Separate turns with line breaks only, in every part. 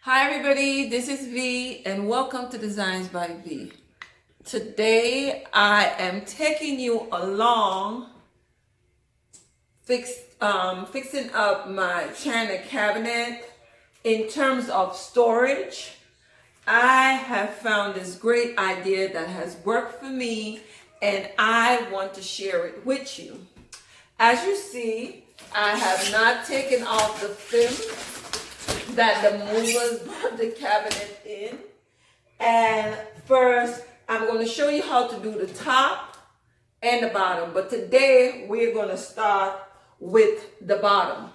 Hi everybody, this is V and welcome to Designs by V. Today I am taking you along fixing up my china cabinet in terms of storage. I have found this great idea that has worked for me and I want to share it with you. As you see, I have not taken off the film that the movers brought the cabinet in. And first, I'm going to show you how to do the top and the bottom. But today, we're going to start with the bottom.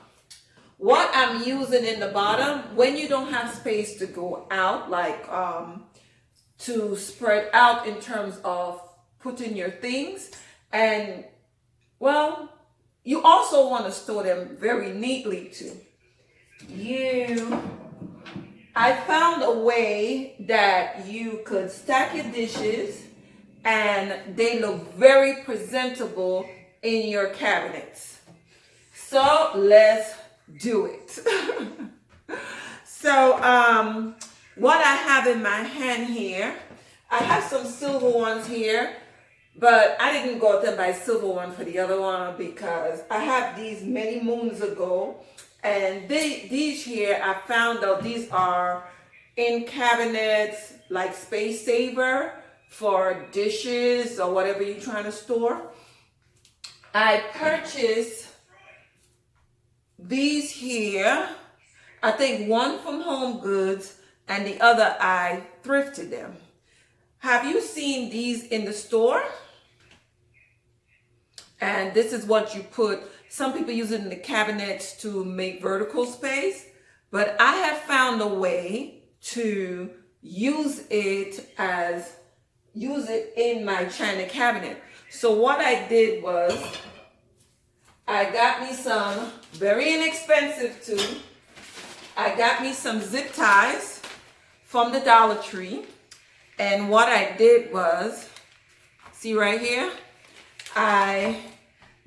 What I'm using in the bottom, when you don't have space to go out, like to spread out in terms of putting your things, and well, you also want to store them very neatly too. I found a way that you could stack your dishes and they look very presentable in your cabinets. So let's do it. So what I have in my hand here, I have some silver ones here, but I didn't go out and buy silver one for the other one because I have these many moons ago. And these here, I found out these are in cabinets, like space saver for dishes or whatever you're trying to store. I purchased these here, I think one from Home Goods and the other I thrifted them. Have you seen these in the store? And this is what you put. Some people use it in the cabinets to make vertical space, but I have found a way to use it in my china cabinet. So what I did was I got me some, very inexpensive too, I got me some zip ties from the Dollar Tree. And what I did was, see right here,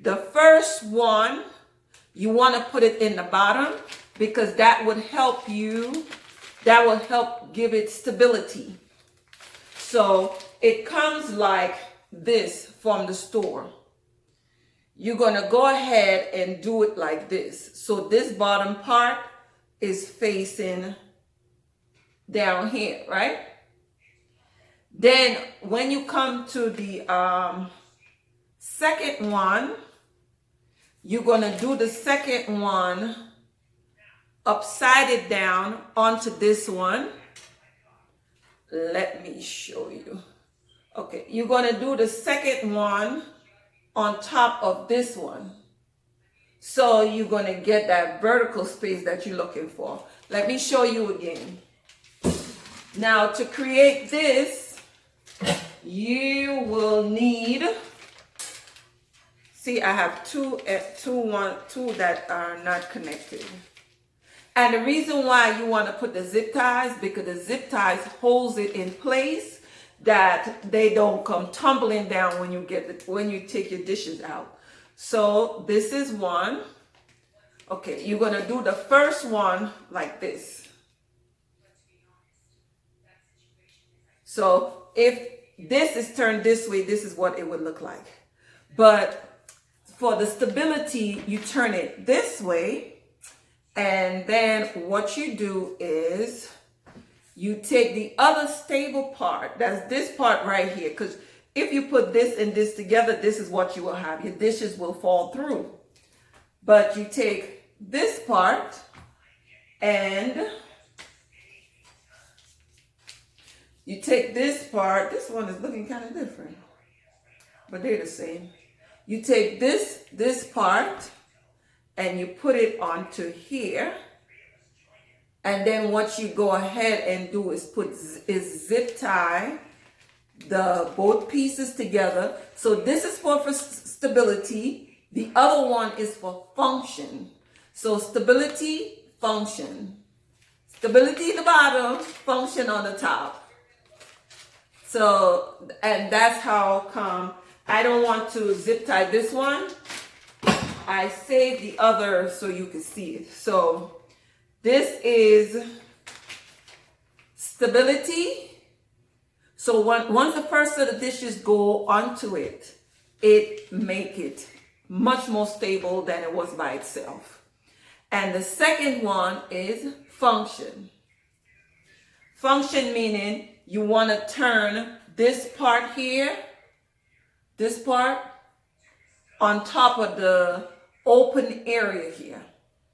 the first one, you want to put it in the bottom because that would help give it stability. So it comes like this from the store. You're going to go ahead and do it like this. So this bottom part is facing down here, right? Then when you come to the second one, you're going to do the second one upside it down onto this one. Let me show you. Okay, you're going to do the second one on top of this one. So you're going to get that vertical space that you're looking for. Let me show you again. Now to create this, you will need, see, I have two that are not connected. And the reason why you want to put the zip ties, because the zip ties holds it in place that they don't come tumbling down when you take your dishes out. So this is one. Okay, you're going to do the first one like this. So if this is turned this way, this is what it would look like. But for the stability, you turn it this way, and then what you do is you take the other stable part, that's this part right here, because if you put this and this together, this is what you will have. Your dishes will fall through. But you take this part and you take this part, this one is looking kind of different, but they're the same. You take this part and you put it onto here. And then what you go ahead and do is zip tie both pieces together. So this is for stability. The other one is for function. So stability, function. Stability at the bottom, function on the top. So, and that's how come I don't want to zip tie this one. I saved the other so you can see it. So this is stability. So once the first set of dishes go onto it, it make it much more stable than it was by itself. And the second one is function. Function meaning you want to turn this part here, this part, on top of the open area here.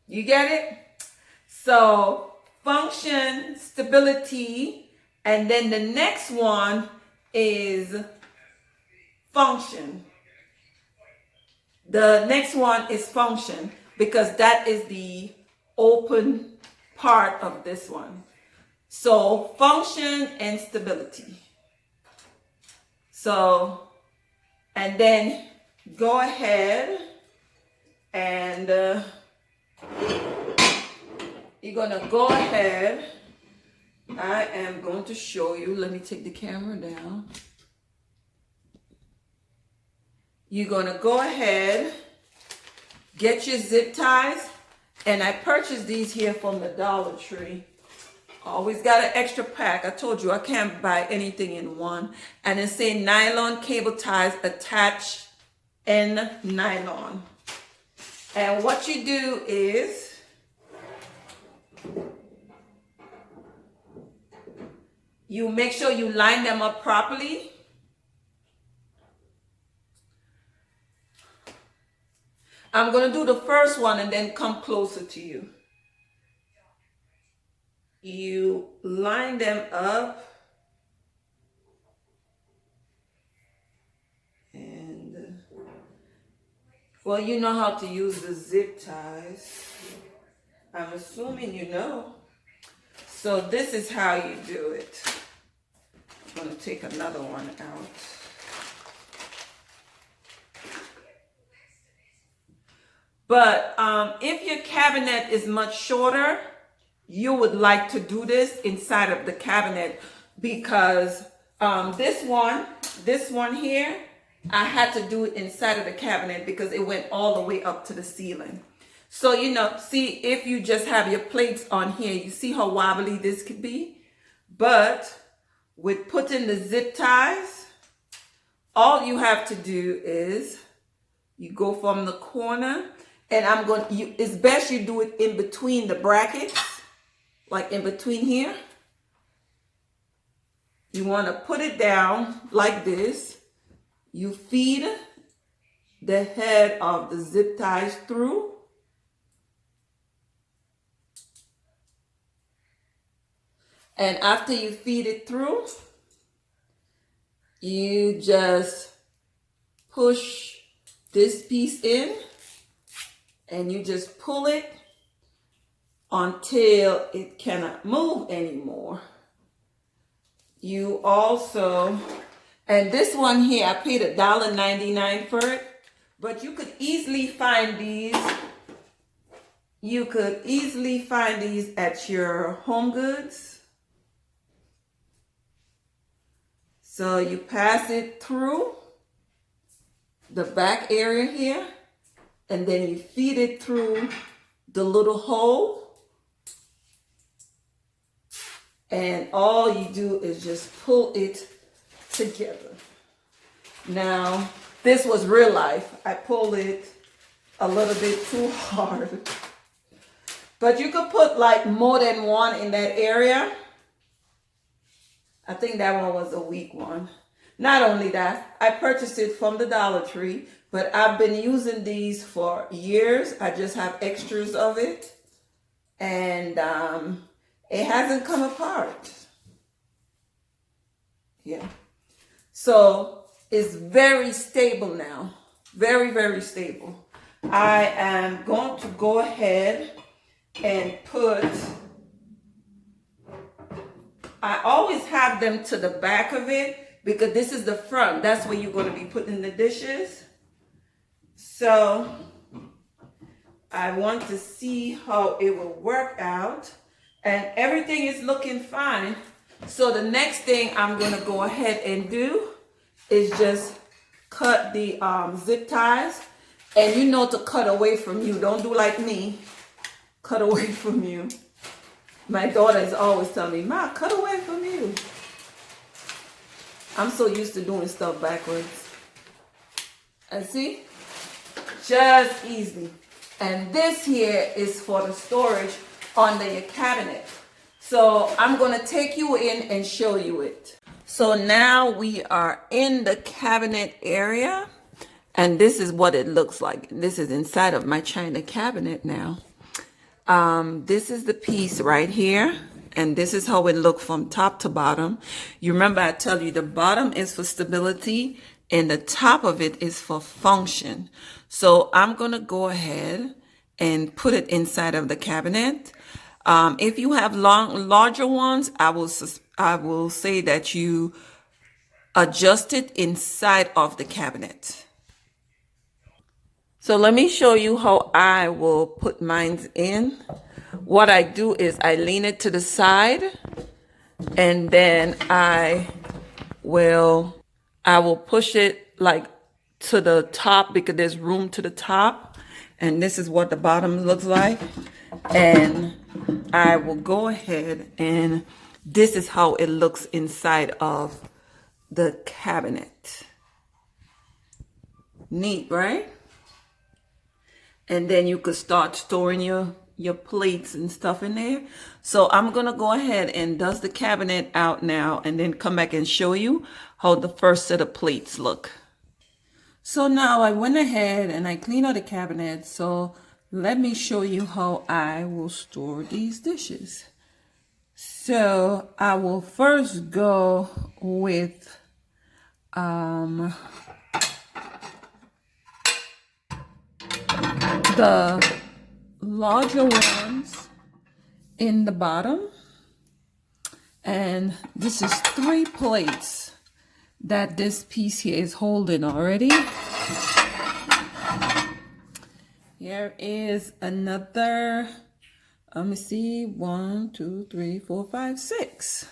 You get it? So function, stability, and then the next one is function. The next one is function because that is the open part of this one. So function and stability. So, and then go ahead and you're gonna go ahead. I am going to show you. Let me take the camera down. You're gonna go ahead, get your zip ties, and I purchased these here from the Dollar Tree. Always got an extra pack. I told you I can't buy anything in one. And it say nylon cable ties attached in nylon. And what you do is you make sure you line them up properly. I'm going to do the first one and then come closer to you. You line them up. And, well, you know how to use the zip ties. I'm assuming you know. So this is how you do it. I'm going to take another one out. But if your cabinet is much shorter, you would like to do this inside of the cabinet because this one here, I had to do it inside of the cabinet because it went all the way up to the ceiling. So, you know, see, if you just have your plates on here, you see how wobbly this could be? But with putting the zip ties, all you have to do is you go from the corner, and it's best you do it in between the brackets, like in between here. You want to put it down like this. You feed the head of the zip ties through. And after you feed it through, you just push this piece in and you just pull it until it cannot move anymore. You also, and this one here, I paid $1.99 for it, but you could easily find these. You could easily find these at your Home Goods. So you pass it through the back area here, and then you feed it through the little hole. And all you do is just pull it together. Now, this was real life. I pulled it a little bit too hard. But you could put like more than one in that area. I think that one was a weak one. Not only that, I purchased it from the Dollar Tree, but I've been using these for years. I just have extras of it. And it hasn't come apart. Yeah. So it's very stable now. Very, very stable. I am going to go ahead and I always have them to the back of it because this is the front. That's where you're going to be putting the dishes. So I want to see how it will work out. And everything is looking fine. So the next thing I'm going to go ahead and do is just cut the zip ties. And you know to cut away from you. Don't do like me. Cut away from you. My daughter is always telling me, Ma, cut away from you. I'm so used to doing stuff backwards. And see? Just easy. And this here is for the storage under your cabinet. So I'm going to take you in and show you it. So now we are in the cabinet area. And this is what it looks like. This is inside of my china cabinet now. This is the piece right here. And this is how it looks from top to bottom. You remember I tell you the bottom is for stability and the top of it is for function. So I'm going to go ahead and put it inside of the cabinet. If you have larger ones, I will say that you adjust it inside of the cabinet. So let me show you how I will put mine in. What I do is I lean it to the side and then I will push it like to the top because there's room to the top. And this is what the bottom looks like. And I will go ahead and this is how it looks inside of the cabinet. Neat, right? And then you could start storing your plates and stuff in there. So I'm going to go ahead and dust the cabinet out now and then come back and show you how the first set of plates look. So now I went ahead and I cleaned out the cabinet. So let me show you how I will store these dishes. So I will first go with the larger ones in the bottom, and this is 3 plates that this piece here is holding already. Here is another, let me see, 1 2 3 4 5 6.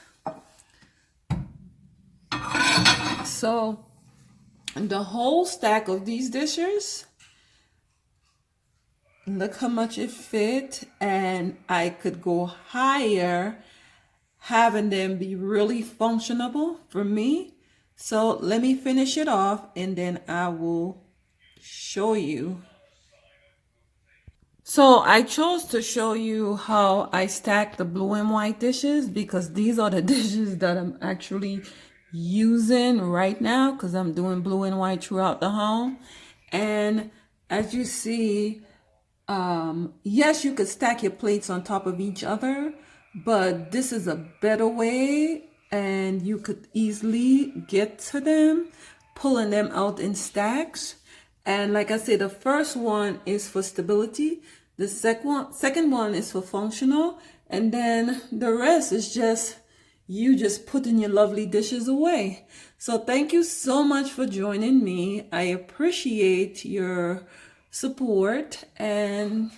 So the whole stack of these dishes, look how much it fit, and I could go higher having them be really functional for me. So let me finish it off and then I will show you. So I chose to show you how I stack the blue and white dishes because these are the dishes that I'm actually using right now because I'm doing blue and white throughout the home. And as you see, yes, you could stack your plates on top of each other, but this is a better way and you could easily get to them, pulling them out in stacks. And like I said, the first one is for stability. The second one is for functional. And then the rest is just you just putting your lovely dishes away. So thank you so much for joining me. I appreciate your support and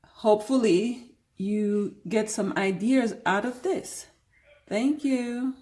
hopefully you get some ideas out of this. Thank you.